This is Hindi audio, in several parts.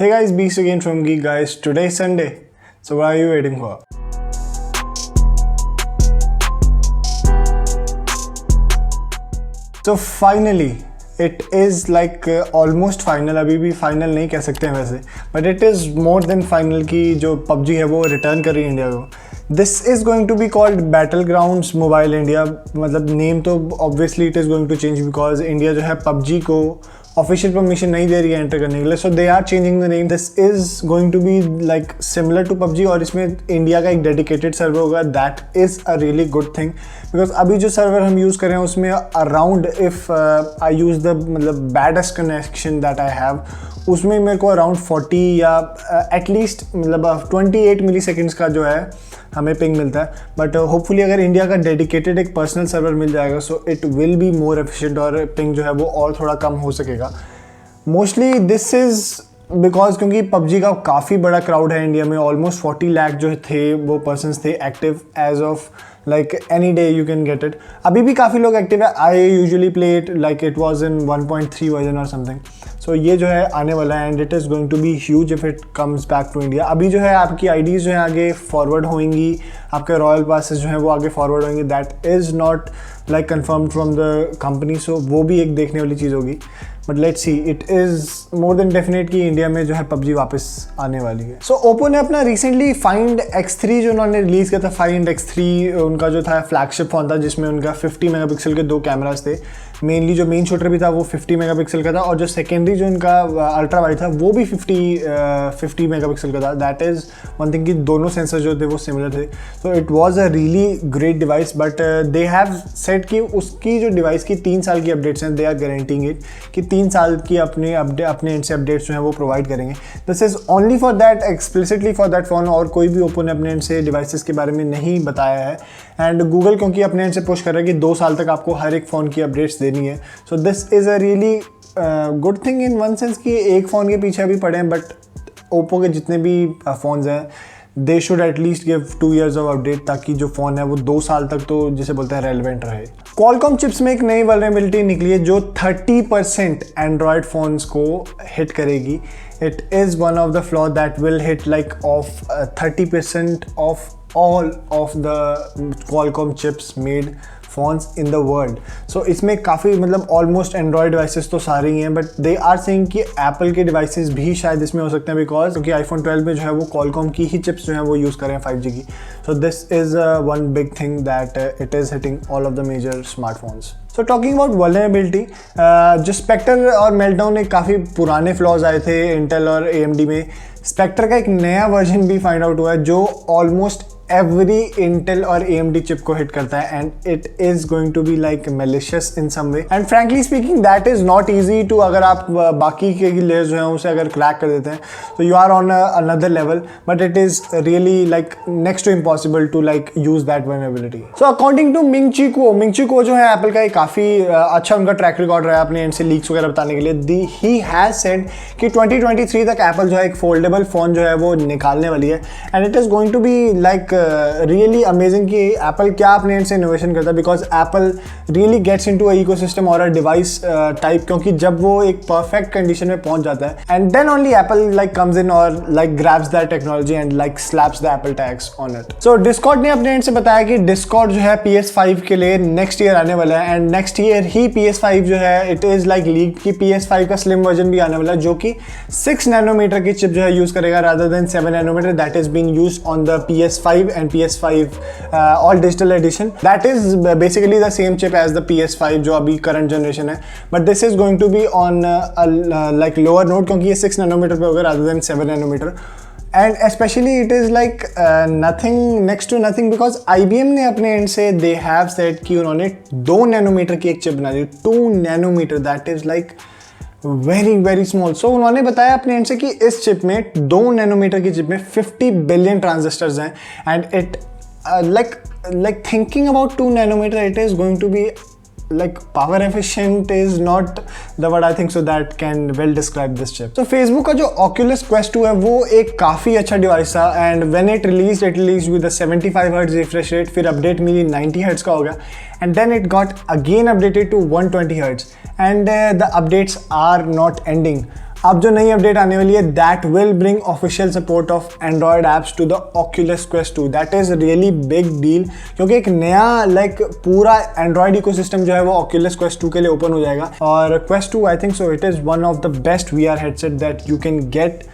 Hey guys, Beast again from Geek guys. Today is Sunday, so what are you waiting for? So finally, it is like almost final. अभी भी final नहीं कह सकते हैं वैसे, but it is more than final कि जो PUBG है वो return कर रही है इंडिया को. This is going to be called Battlegrounds Mobile India. मतलब name तो obviously it is going to change because India जो है PUBG को ऑफिशियल परमिशन नहीं दे रही है एंटर करने के लिए, so they are changing the name. This is going to be like similar to PUBG और इसमें इंडिया का एक डेडिकेटेड सर्वर होगा. That is a really good thing because अभी जो सर्वर हम यूज़ कर रहे हैं उसमें around if I use the मतलब baddest connection that I have, उसमें मेरे को अराउंड 40 या एटलीस्ट मतलब 28 मिली सेकेंड्स का जो है हमें पिंग मिलता है. बट होपफुली अगर इंडिया का डेडिकेटेड एक पर्सनल सर्वर मिल जाएगा so it will be more efficient और पिंग जो है वो और थोड़ा कम हो सकेगा. मोस्टली दिस इज़ बिकॉज क्योंकि पबजी का काफ़ी बड़ा क्राउड है इंडिया में. ऑलमोस्ट 40 लाख जो थे वो पर्सनस थे active as of like any day you can get it. अभी भी काफ़ी लोग एक्टिव है. I usually play it like it was in 1.3 version और समथिंग. सो ये जो है आने वाला है and it is going to be huge if it comes back to India. अभी जो है आपकी आईडीज़ जो है आगे फॉरवर्ड होंगी, आपके रॉयल पासेस जो हैं वो आगे फॉरवर्ड होंगे. That is not like confirmed from the company, so वो भी एक देखने वाली चीज़ होगी. But let's see, it is more than definite कि इंडिया में जो है पबजी वापस आने वाली है. सो ओप्पो ने अपना रिसेंटली फाइंड X3 जो उन्होंने रिलीज़ किया था, फाइंड X3 उनका जो था फ्लैगशिप फ़ोन था जिसमें उनका 50 मेगापिक्सल के 2 कैमरास थे. मेनली जो मेन शूटर भी था वो 50 मेगापिक्सल का था और जो सेकेंडरी जो उनका अल्ट्रा वाइड था वो भी 50 मेगापिक्सल का था. दैट इज़ वन थिंग कि दोनों सेंसर जो थे वो सिमिलर थे. So it was a really great device but they have said कि उसकी जो डिवाइस की 3 साल की अपडेट्स हैं, दे आर गारंटिंग इट कि 3 साल की अपने एंड से अपडेट्स जो हैं वो प्रोवाइड करेंगे. This is only for that, explicitly for that phone. और कोई भी ओप्पो ने अपने एंड से डिवाइसेस के बारे में नहीं बताया है. एंड गूगल क्योंकि अपने एंड से पुश कर रहा है कि 2 साल तक आपको हर एक फ़ोन की अपडेट्स देनी है. सो this is a really good thing in one sense कि एक फ़ोन के पीछे अभी पड़े हैं. बट ओप्पो के जितने भी फ़ोन्स हैं they should at least give 2 years of update ताकि जो फ़ोन है वो 2 साल तक तो जिसे बोलते हैं रेलिवेंट रहे. क्वालकॉम चिप्स में एक नई वल्नरेबिलिटी निकली है जो 30% एंड्रॉयड फ़ोन्स को हिट करेगी. It is one of the flaw that will hit like of 30% of all of the Qualcomm chips made phones in the world. So इसमें काफ़ी मतलब ऑलमोस्ट एंड्रॉयड डिवाइसेस तो सारे ही हैं बट दे आर सेइंग कि एप्पल के डिवाइसेस भी शायद इसमें हो सकते हैं बिकॉज क्योंकि iPhone 12 में जो है वो Qualcomm की ही चिप्स जो हैं वो यूज़ कर रहे हैं 5G की. So this is one big thing that it is hitting all of the major smartphones. So talking about vulnerability, जो स्पेक्टर और मेल्टडाउन एक काफ़ी पुराने फ्लॉज आए थे इंटेल और AMD में. स्पेक्टर का एक नया वर्जन भी फाइंड आउट हुआ है जो ऑलमोस्ट एवरी इंटेल और AMD चिप को हिट करता है and it is going to be like malicious in some way. And frankly speaking that is not easy to, अगर आप बाकी के लेयर्स जो हैं उसे अगर क्रैक कर देते हैं तो you are on another level. But it is really like next to impossible to like use that vulnerability. So according to Ming Chi Kuo जो है एप्पल का एक काफ़ी अच्छा उनका ट्रैक रिकॉर्ड रहा है अपने एंड से लीक्स वगैरह बताने के लिए. ही हैज़ सेड कि 2023 तक एप्पल जो है एक फोल्डेबल फ़ोन जो है वो निकालने वाली है and it is going to be like really amazing कि एप्पल क्या अपने एंड से इनोवेशन करता है because Apple really gets into a ecosystem और अ डिवाइस टाइप. क्योंकि जब वो एक परफेक्ट कंडीशन में पहुंच जाता है and then only Apple like comes in और like grabs that technology and like slaps the Apple tags on it. So Discord ने अपने एंड से बताया कि डिस्कॉर्ड जो है PS5 के लिए नेक्स्ट ईयर आने वाला है and next year he PS5 जो है इट इज़ लाइक लीक कि PS5 का स्लिम वर्जन भी आने वाला है जो कि 6 नैनोमीटर की चिप जो है यूज़ करेगा rather than 7 nanometre that is being used on the PS5 and PS5 all digital edition. That is basically the same chip as the PS5 जो अभी current generation है but this is going to be on like lower node क्योंकि ये 6 नैनोमीटर पे होगा rather than 7 nanometre. And especially it is like nothing next to nothing because IBM ने अपने end से they have said कि उन्होंने 2 नैनोमीटर की एक चिप बना दी. 2 nanometer that is like very small. So उन्होंने बताया अपने एंड से कि इस चिप में 2 नैनोमीटर की चिप में 50 बिलियन ट्रांजिस्टर्स हैं and it like thinking about 2 nanometer it is going to be like power efficient is not the word I think so that can well describe this chip. So Facebook का जो Oculus Quest 2 है वो एक काफ़ी अच्छा डिवाइस था and when it released with a 75 Hz refresh rate. फिर अपडेट मिली 90 Hz का होगा and then it got again updated to 120 Hz and the updates are not ending. अब जो नई अपडेट आने वाली है, that will bring official support of Android apps to the Oculus Quest 2। That is really big deal, क्योंकि एक नया पूरा एंड्रॉयड इकोसिस्टम जो है वो ऑक्यूलस क्वेस्ट 2 के लिए ओपन हो जाएगा। और quest 2 I think so it is one of the best VR headset that you can get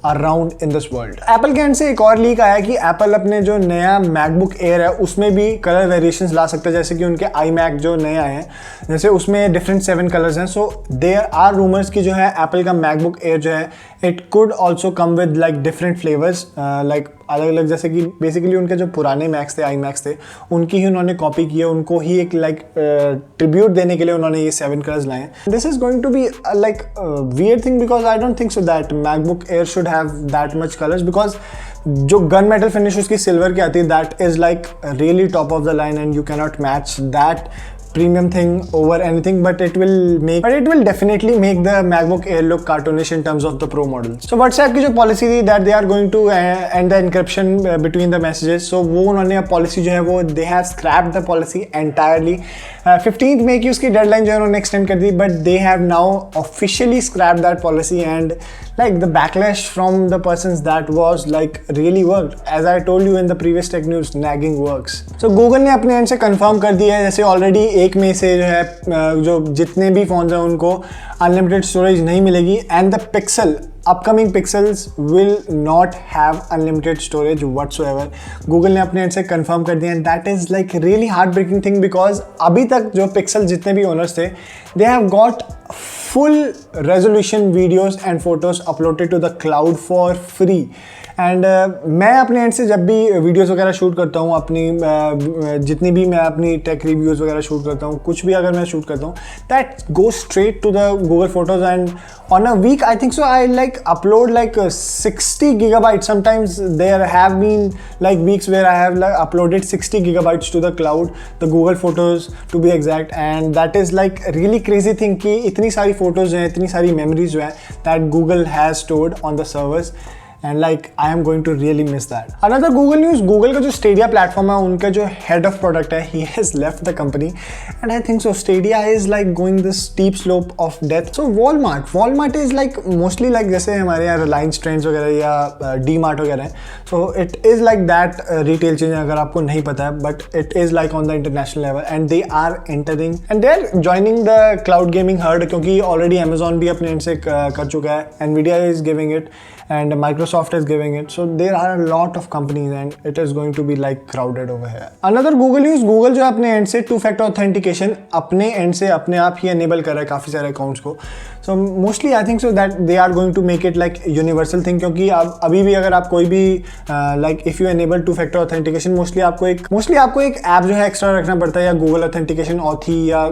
around in this world. Apple के एंड से एक और लीक आया कि एप्पल अपने जो नया मैकबुक एयर है उसमें भी कलर वेरिएशंस ला सकता है, जैसे कि उनके iMac जो नए आए हैं, जैसे उसमें डिफरेंट 7 कलर्स हैं। सो देयर आर रूमर्स कि जो है एप्पल का मैकबुक एयर जो है it could also come with different flavours, अलग अलग, जैसे कि बेसिकली उनके जो पुराने मैक्स थे, iMacs थे, उनकी ही उन्होंने कॉपी की है, उनको ही एक ट्रिब्यूट देने के लिए उन्होंने ये 7 कलर्स लाए हैं। This is going to be weird thing because I don't think so that MacBook Air should have that much colours, because जो गन मेटल फिनिश उसकी सिल्वर की आती है, that is really top of the line and you cannot match that premium thing over anything, but it will definitely make the MacBook Air look cartoonish in terms of the Pro models. So WhatsApp की जो policy थी that they are going to end the encryption between the messages, so वो उन्होंने policy जो है वो they have scrapped the policy entirely. 15th मई की उसकी डेडलाइन जो है उन्होंने एक्सटेंड कर दी, but they have now officially scrapped that policy and the backlash from the persons that was really worked. As I told you in the previous tech news, nagging works. So Google ने अपने एंड से कंफर्म कर दिया है, जैसे ऑलरेडी 1 मई से जो है जो जितने भी फोन्स हैं उनको अनलिमिटेड स्टोरेज नहीं मिलेगी, and the pixel upcoming pixels will not have unlimited storage whatsoever. Google ने अपने एंड से कंफर्म कर दिया, and that is really heartbreaking thing because अभी तक जो पिक्सल जितने भी ओनर्स थे, they have got full resolution videos and photos uploaded to the cloud for free. And मैं अपने एंड से जब भी वीडियोस वगैरह शूट करता हूँ, अपनी जितनी भी मैं अपनी टेक रिव्यूज़ वगैरह शूट करता हूँ, कुछ भी अगर मैं शूट करता हूँ, that go straight to the Google Photos, and on a week I think so I upload 60 gigabytes. Sometimes there have been weeks where I have uploaded 60 gigabytes to the cloud, the Google photos to be exact, and that is really crazy thing कि इतनी सारी फोटोज हैं, इतनी सारी मेमोरीज जो है that Google has stored on the servers. And I am going to really miss that. Another Google news, Google का जो Stadia platform है, उनका जो head of product है, he has left the company, and I think so Stadia is going this steep slope of death. So Walmart is mostly जैसे हमारे यहाँ Reliance Trends वगैरह या D-Mart वगैरह है, so it is that retail chain, अगर आपको नहीं पता है, but it is on the international level, and they are entering and they are joining the cloud gaming herd, क्योंकि already Amazon भी अपने end से कर चुका है, Nvidia is giving it, and Microsoft is giving it. So there are a lot of companies and it is going to be crowded over here. Another Google news, Google जो अपने end से 2-factor authentication अपने end से अपने आप ही enable कर रहा है काफ़ी सारे accounts को. So mostly I think so that they are going to make it universal thing, क्योंकि अभी भी अगर आप कोई भी if you enable 2-factor authentication, mostly आपको एक app जो है extra रखना पड़ता है, या Google authentication auth या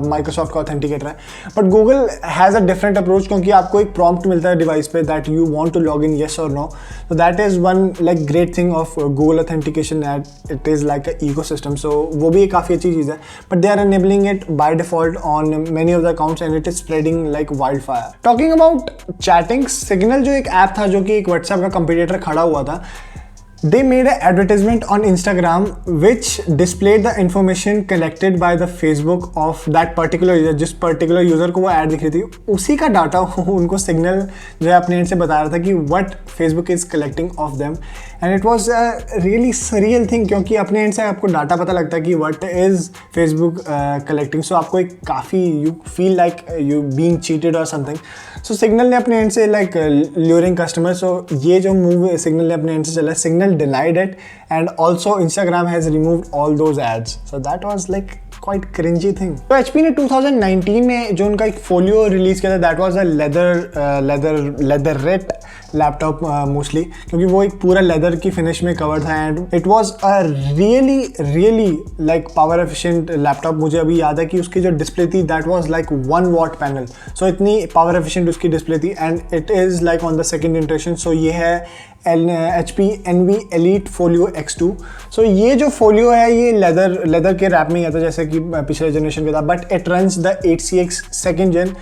Microsoft का authenticator है. But Google has a different approach, क्योंकि आपको एक prompt मिलता है device पे that you want to log in, yes or no. So that is one great thing of Google authentication, that it is an ecosystem. So वो भी एक काफ़ी अच्छी चीज़ है, but they are enabling it by default on many of the accounts and it is spreading like wildfire. Talking about chatting, Signal जो एक ऐप था जो कि एक WhatsApp का कंपटीटर खड़ा हुआ था, they made an advertisement on Instagram which displayed the information collected by the Facebook of that particular user. जिस particular user को वो ad दिख रही थी, उसी का डाटा उनको सिग्नल जो है अपने एंड से बता रहा था कि what Facebook is collecting of them, and it was a really surreal thing, क्योंकि अपने एंड से आपको डाटा पता लगता है कि what is Facebook collecting, so आपको एक काफ़ी you feel like you being cheated or something. So signal ने अपने एंड से luring customers, so ये जो मूव सिग्नल ने अपने एंड से चला, signal denied it, and also Instagram has removed all those ads. So that was quite cringy thing. तो HP ने 2019 में जो उनका एक फोलियो रिलीज किया था, that was a leatherette laptop mostly, क्योंकि वो एक पूरा लेदर की फिनिश में कवर था, and it was a really power efficient laptop. मुझे अभी याद है कि उसकी जो डिस्प्ले थी that was 1 watt panel, so इतनी पावर एफिशिएंट उसकी डिस्प्ले थी, and it is on the second generation. So ये है HP Envy Elite Folio X2. सो ये जो फोलियो है ये लेदर के रैप में ही आता जैसे कि पिछले जनरेशन का था, but it runs the 8CX second gen,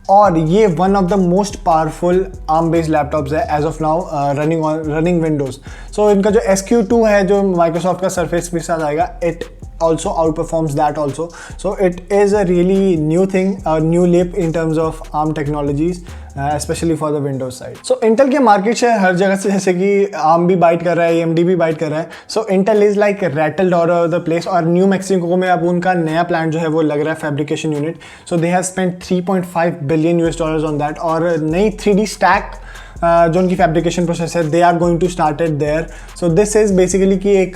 और ये one of the most powerful ARM based laptops है as of now running Windows. So इनका जो SQ2 है जो माइक्रोसॉफ्ट का सरफेस के साथ आएगा, it also outperforms that also. So it is a really new thing, a new leap in terms of ARM technologies. Specially for the Windows side. So Intel के मार्केट शेयर हर जगह से, जैसे कि आर्म भी बाइट कर रहा है, AMD भी बाइट कर रहा है। So Intel is like rattled all over the place. और न्यू मैक्सिको में अब उनका नया प्लांट जो है वो लग रहा है, fabrication unit. So they have spent $3.5 billion on that. और नई 3D स्टैक जो उनकी फैब्रिकेशन प्रोसेस है, they are going to start it there. So this is basically कि एक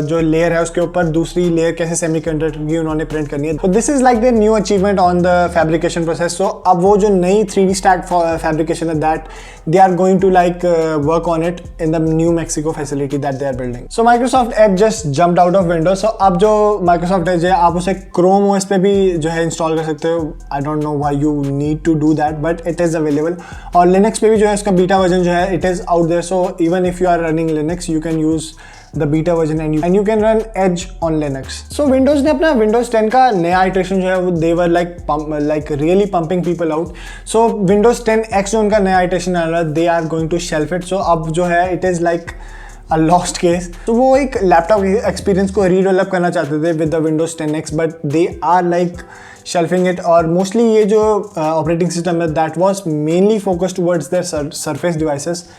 जो लेयर है उसके ऊपर दूसरी लेयर कैसे सेमीकंडक्टर की उन्होंने प्रिंट करनी है। तो this is like the new achievement on the fabrication process. So अब वो जो नई 3D स्टैक फैब्रिकेशन है, that they are going to like work on it in the New Mexico facility that they are building. So Microsoft Edge just jumped out of Windows. So अब जो माइक्रोसॉफ्ट एज है, आप उसे क्रोम ओएस पे भी जो है इंस्टॉल कर सकते हो। I don't know why you need to do that, but it is available. और लिनक्स पे भी जो है इसका बीटा वर्जन जो है, it is out there. So even if you are running Linux, you can use the beta version and you can run Edge on Linux. So Windows ने अपना Windows 10 का नया iteration जो है वो they were like really pumping people out. So Windows 10X जो उनका नया iteration आ रहा है, they are going to shelf it. So अब जो है it is like a lost case. तो वो एक लैपटॉप एक्सपीरियंस को रीडेवलप करना चाहते थे with the Windows 10X, but they are like shelving it. और मोस्टली ये जो ऑपरेटिंग सिस्टम है, that was mainly focused towards their surface devices.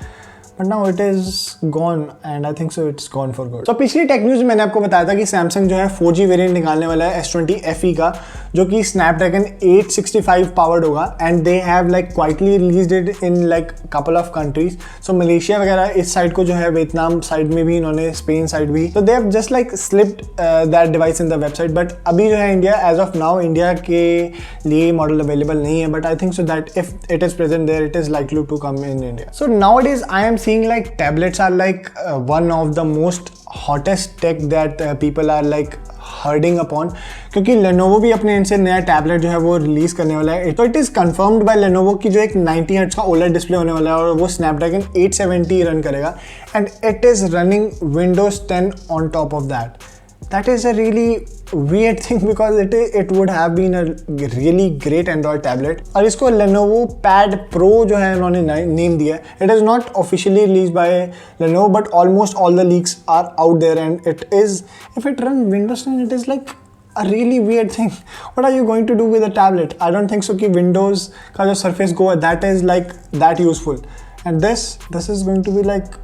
But now it is gone and I think so it's gone for good. So पिछली टेक न्यूज़ में मैंने आपको बताया था कि सैमसंग जो है 4G वेरिएंट निकालने वाला है S20 FE का, जो कि स्नैपड्रैगन 865 पावर्ड होगा। And they have like quietly released it in like couple of countries. So Malaysia वगैरह इस साइड को जो है, वियतनाम साइड में भी इन्होंने, स्पेन साइड भी। तो they have just like slipped that device in the website. But अभी जो है India, as of now India के लिए मॉडल अवेलेबल नहीं है। But I think so that if it is present there, it is likely to come in India. So now it is I am seeing like tablets are like one of the most hottest tech that people are like herding upon, क्योंकि Lenovo भी अपने इनसे नया टैबलेट जो है वो रिलीज करने वाला है। तो it is confirmed by Lenovo की जो एक 90 हर्ट्ज का OLED डिस्प्ले होने वाला है और वो स्नैपड्रैगन 870 रन करेगा and it is running Windows 10 on top of that. That is a really weird thing because it would have been a really great Android tablet. और इसको Lenovo Pad Pro जो है उन्होंने नेम दिया है। It is not officially released by Lenovo, but almost all the leaks are out there and it is, if it runs Windows 10, it is like a really weird thing. What are you going to do with a tablet? I don't think so कि Windows का जो Surface Go है, that is like that useful. And this is going to be like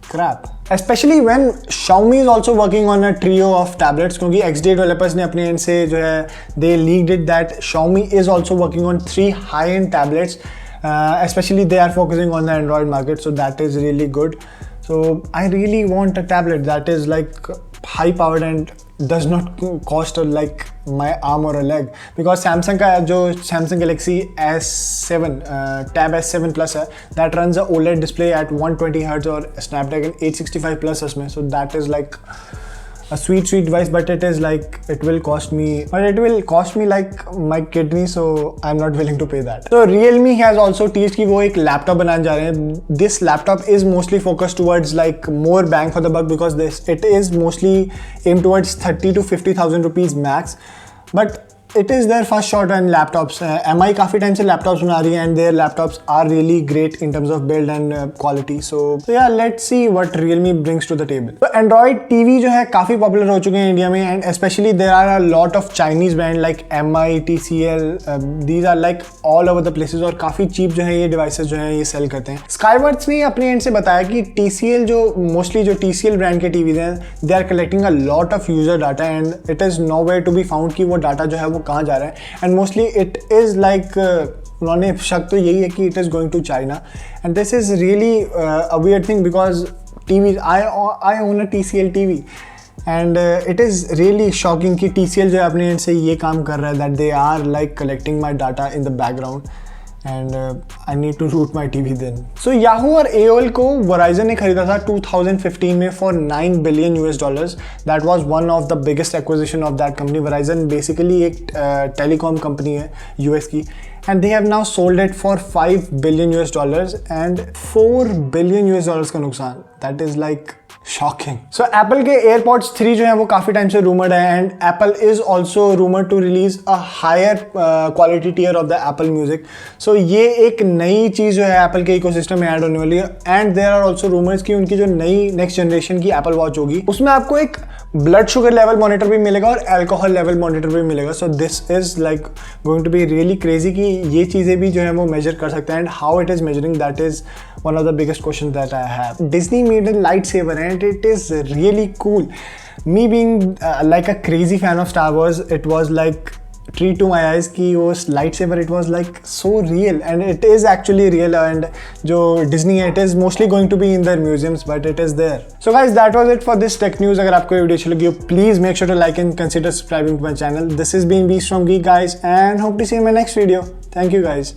crap. Especially when Xiaomi is also working on a trio of tablets, क्योंकि XDA developers ने अपने end से जो है they leaked it that Xiaomi is also working on 3 high-end tablets. Especially they are focusing on the Android market, so that is really good. So I really want a tablet that is like high powered and does not cost like my arm or a leg, because Samsung का जो Samsung Galaxy S7 Tab S7 Plus है, that runs a OLED display at 120 Hz और Snapdragon 865 Plus उसमें, so that is like a sweet device, but it is like it will cost me like my kidney, so I'm not willing to pay that. So Realme has also teased कि वो एक लैपटॉप बनाने जा रहे हैं. This laptop is mostly focused towards like more bang for the buck because it is mostly aimed towards 30 to 50,000 rupees max, but it is their first shot on laptops. MI काफ़ी टाइम से लैपटॉप्स बना रही है and their laptops are really great in terms of build and quality. So yeah, let's see what Realme brings to the table. So Android TV जो है काफ़ी पॉपुलर हो चुके हैं इंडिया में and especially there are a lot of Chinese brand like MI, TCL. These are like all over the places और काफ़ी चीप जो है ये डिवाइसेस जो है ये सेल करते हैं. Skyworks ने अपने एंड से बताया कि TCL जो मोस्टली जो TCL ब्रांड के टीवीज हैं, they are collecting a lot of user data and it is nowhere to be found कि वो डाटा जो है वो कहाँ जा रहा है. And mostly it is like उन्होंने शक तो यही है कि it is going to China and this is really a weird thing because TV I own a TCL TV and it is really shocking कि TCL जो है अपने एंड से ये काम कर रहा है that they are like collecting my data in the background and I need to root my TV then. So Yahoo और AOL को Verizon ने खरीदा था 2015 में for $9 billion. That was one of the biggest acquisition of that company. Verizon basically एक telecom company है US की and they have now sold it for $5 billion and $4 billion का नुकसान. That is like shocking. So Apple के एयरपॉड्स 3 जो है वो काफ़ी टाइम से रूमर्ड है, and Apple is also rumoured to release a higher quality tier of the Apple Music. So ये एक नई चीज़ जो है एप्पल के इकोसिस्टम में ऐड होने वाली है, and there are also rumours कि उनकी जो नई नेक्स्ट जनरेशन की एप्पल वॉच होगी उसमें आपको एक ब्लड शुगर लेवल मॉनिटर भी मिलेगा और अल्कोहल लेवल मॉनिटर भी मिलेगा। So this is like going to be really crazy कि ये चीज़ें भी जो है वो मेजर कर सकते हैं, and how it is measuring, that is one of the biggest questions that I have. Disney made a lightsaber and it is really cool. Me being like a crazy fan of Star Wars, it was like treat to my eyes कि वो lightsaber, it was like so real, and it is actually real, and जो Disney है, it is mostly going to be in their museums, but it is there. So guys, that was it for this tech news. अगर आपको ये वीडियो अच्छी लगी हो, please make sure to like and consider subscribing to my channel. This has been Beast from Geek guys, and hope to see you in my next video. Thank you guys.